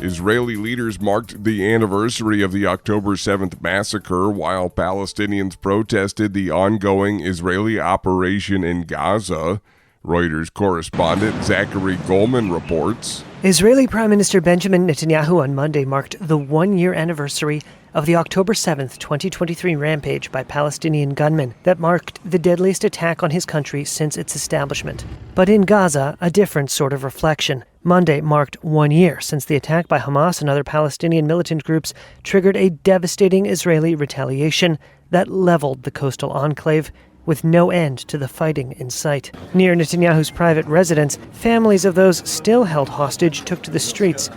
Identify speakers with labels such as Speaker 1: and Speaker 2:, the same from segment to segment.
Speaker 1: Israeli leaders marked the anniversary of the October 7th massacre while Palestinians protested the ongoing Israeli operation in Gaza. Reuters correspondent Zachary Goldman reports.
Speaker 2: Israeli Prime Minister Benjamin Netanyahu on Monday marked the one-year anniversary of the October 7th, 2023 rampage by Palestinian gunmen that marked the deadliest attack on his country since its establishment. But in Gaza, a different sort of reflection. Monday marked 1 year since the attack by Hamas and other Palestinian militant groups triggered a devastating Israeli retaliation that leveled the coastal enclave, with no end to the fighting in sight. Near Netanyahu's private residence, families of those still held hostage took to the streets.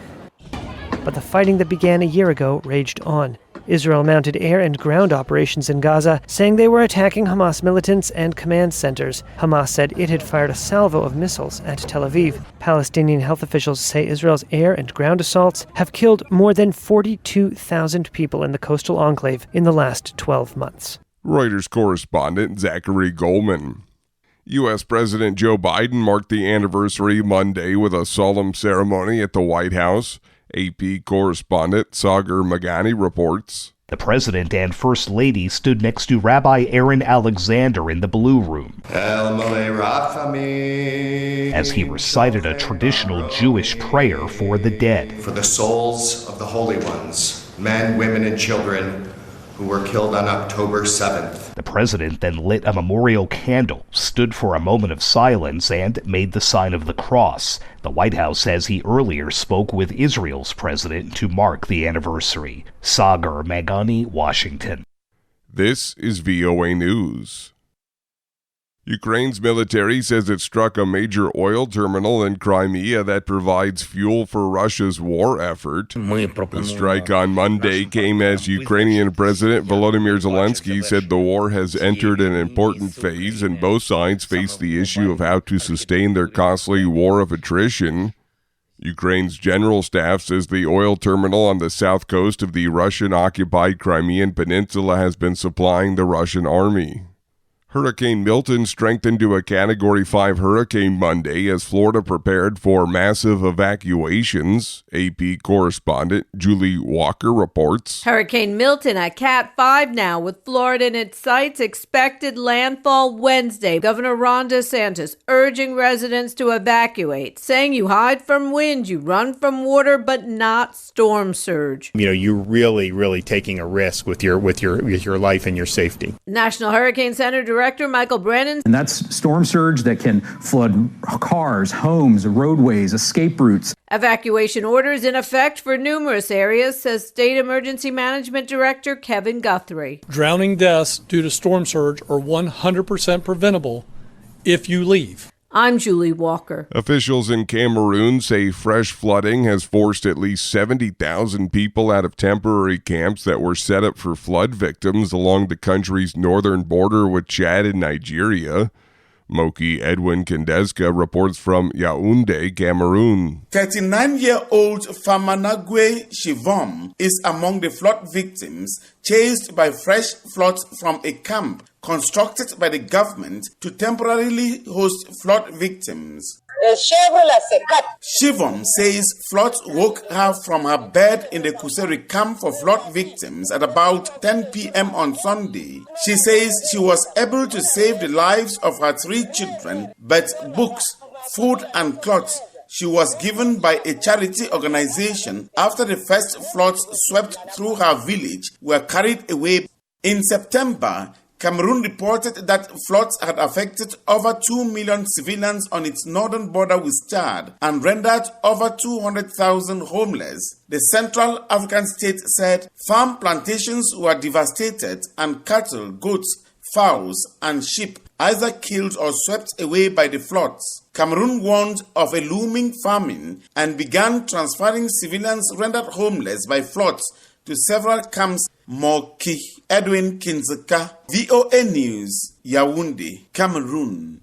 Speaker 2: But the fighting that began a year ago raged on. Israel mounted air and ground operations in Gaza, saying they were attacking Hamas militants and command centers. Hamas said it had fired a salvo of missiles at Tel Aviv. Palestinian health officials say Israel's air and ground assaults have killed more than 42,000 people in the coastal enclave in the last 12 months.
Speaker 1: Reuters correspondent Zachary Goldman. U.S. President Joe Biden marked the anniversary Monday with a solemn ceremony at the White House. AP correspondent Sagar Magani reports.
Speaker 3: The president and first lady stood next to Rabbi Aaron Alexander in the Blue Room as he recited a traditional Jewish prayer for the dead.
Speaker 4: For the souls of the holy ones, men, women, and children who were killed on October 7th.
Speaker 3: The president then lit a memorial candle, stood for a moment of silence, and made the sign of the cross. The White House says he earlier spoke with Israel's president to mark the anniversary. Sagar Magani, Washington.
Speaker 1: This is VOA News. Ukraine's military says it struck a major oil terminal in Crimea that provides fuel for Russia's war effort. The strike on Monday came as Ukrainian President Volodymyr Zelensky said the war has entered an important phase and both sides face the issue of how to sustain their costly war of attrition. Ukraine's general staff says the oil terminal on the south coast of the Russian-occupied Crimean Peninsula has been supplying the Russian army. Hurricane Milton strengthened to a Category 5 hurricane Monday as Florida prepared for massive evacuations. AP correspondent Julie Walker reports.
Speaker 5: Hurricane Milton at Cat 5 now, with Florida in its sights, expected landfall Wednesday. Governor Ron DeSantis urging residents to evacuate, saying you hide from wind, you run from water, but not storm surge.
Speaker 6: You're really taking a risk with your life and your safety.
Speaker 5: National Hurricane Center Director Michael Brennan.
Speaker 7: And that's storm surge that can flood cars, homes, roadways, escape routes.
Speaker 5: Evacuation orders in effect for numerous areas, says State Emergency Management Director Kevin Guthrie.
Speaker 8: Drowning deaths due to storm surge are 100% preventable if you leave.
Speaker 5: I'm Julie Walker.
Speaker 1: Officials in Cameroon say fresh flooding has forced at least 70,000 people out of temporary camps that were set up for flood victims along the country's northern border with Chad and Nigeria. Moki Edwin Kendeska reports from Yaoundé, Cameroon.
Speaker 9: 39-year-old Famanagwe Shivom is among the flood victims chased by fresh floods from a camp constructed by the government to temporarily host flood victims. Shivom says floods woke her from her bed in the Kuseri camp for flood victims at about 10 p.m. on Sunday. She says she was able to save the lives of her 3 children, but books, food and clothes she was given by a charity organization after the first floods swept through her village were carried away. In September, Cameroon reported that floods had affected over 2 million civilians on its northern border with Chad and rendered over 200,000 homeless. The Central African state said farm plantations were devastated and cattle, goats, fowls, and sheep either killed or swept away by the floods. Cameroon warned of a looming famine and began transferring civilians rendered homeless by floods to several camps. Moki Edwin Kinzeka, VOA News, Yaoundé, Cameroon.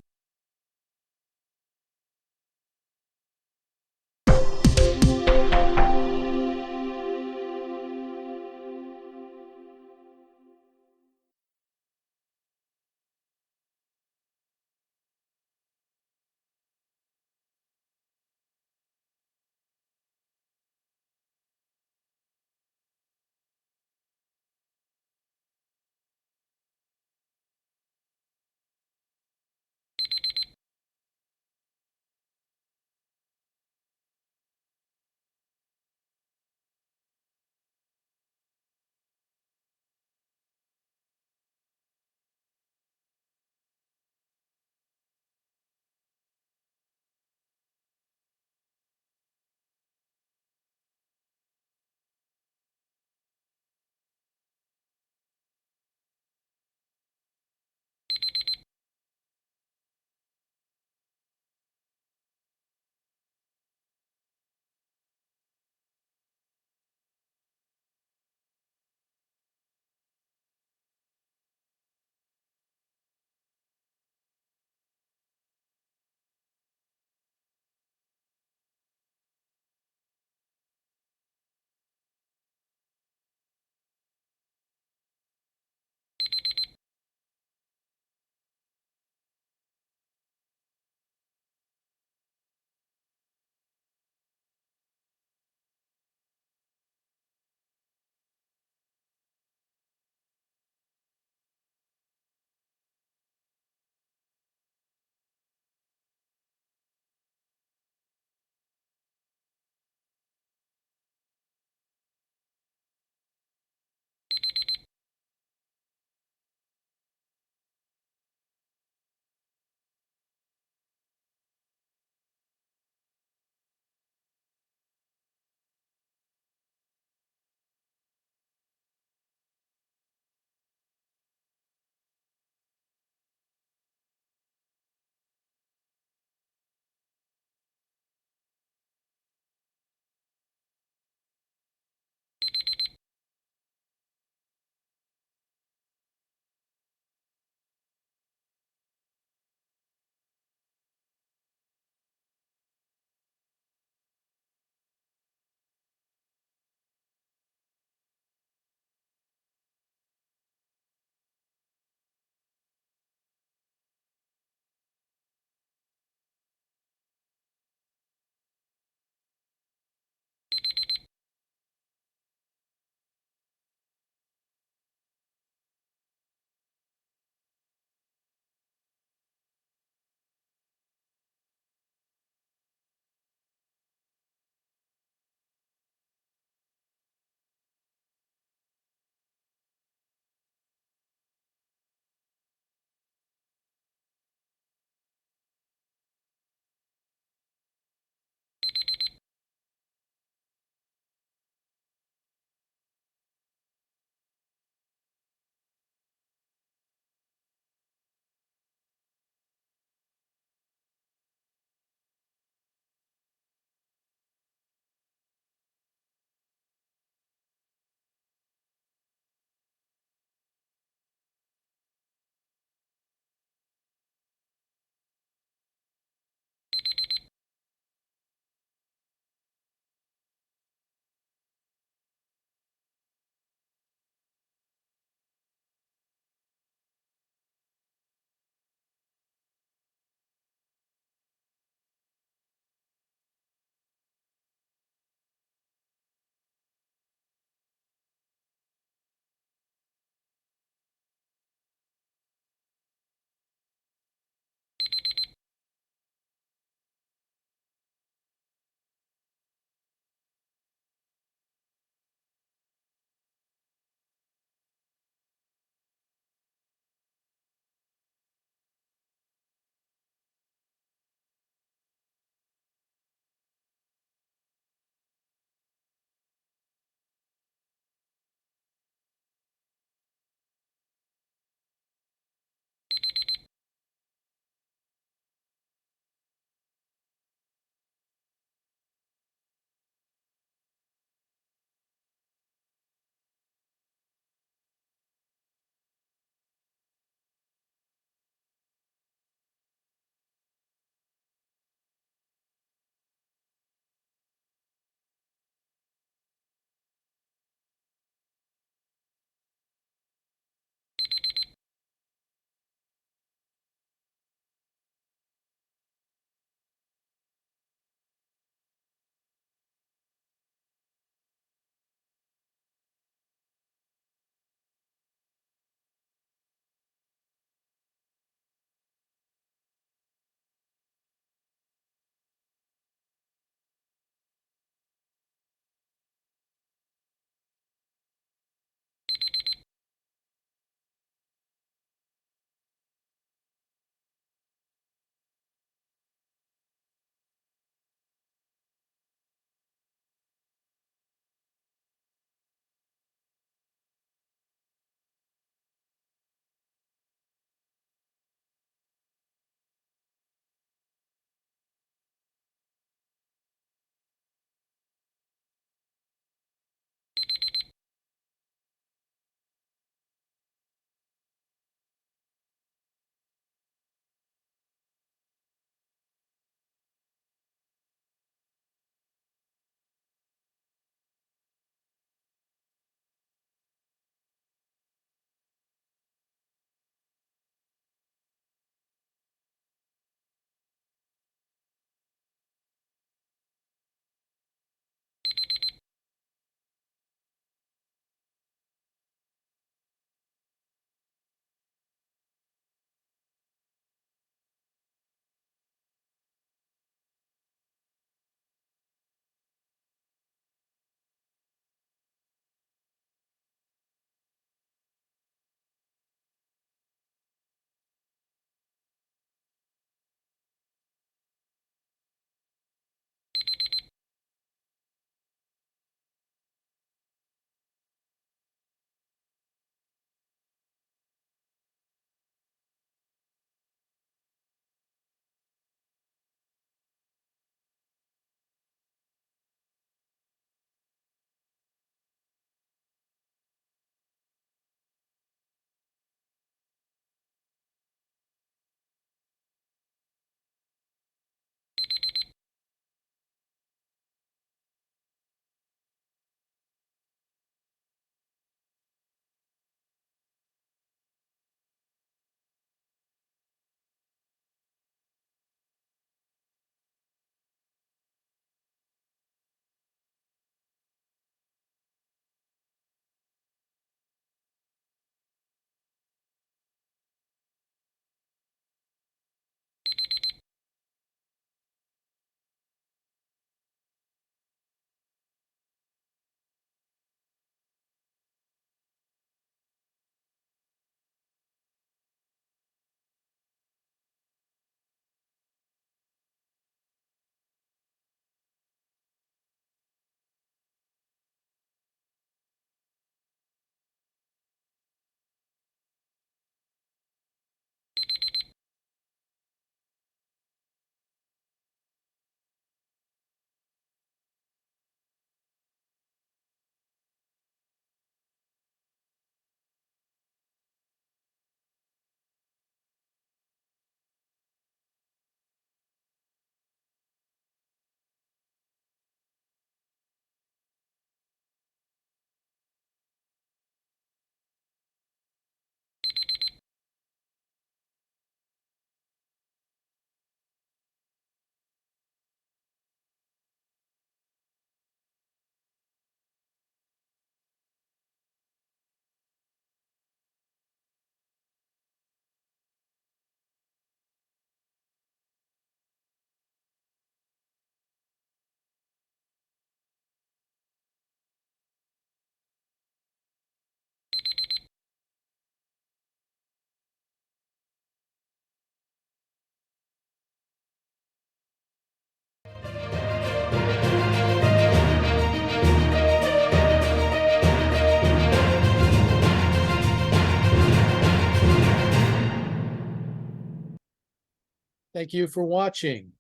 Speaker 8: Thank you for watching.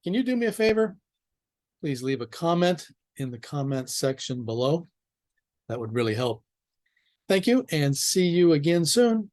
Speaker 8: Can you do me a favor? Please leave a comment in the comments section below. That would really help. Thank you, and see you again soon.